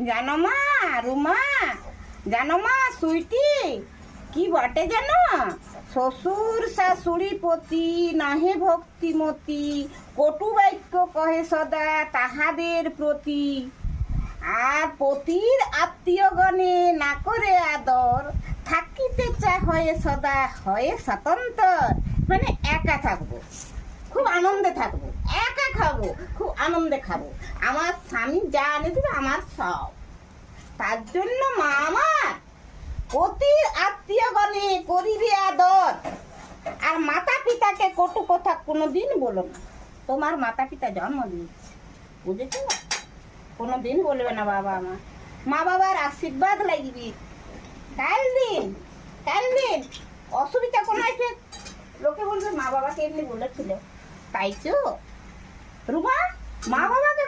জানো মা, রুমা, জানো মা সুইটি, কি বটে জানো? শ্বশুর শাশুড়ি প্রতি নাহে ভক্তিমতি, কটু বাক্য কহে সদা তাহাদের প্রতি। আর পতির আত্মীয়গণে না করে আদর, থাকিতে চা হয়ে সদা হয়ে স্বতন্ত্র। মানে একা থাকবো, খুব আনন্দে থাকবো, একা খাবো, খুব আনন্দে খাবো। আমার স্বামী যা আনে দেবে আমার সব। তার জন্য মা আমার অতি আত্মীয়গণে করিবে আদর। আর মাতা পিতাকে কটু কথা কোনোদিন বলো না। তোমার মাতা পিতা জন্ম দিয়েছে, বুঝেছো? কোনোদিন বলবে না বাবা আমার। মা বাবার আশীর্বাদ লাগবে। কাল দিন অসুবিধা কোনো আছে, লোকে বলবে মা বাবাকে এমনি বলেছিল, তাই তো রুমা? মা বাবাকে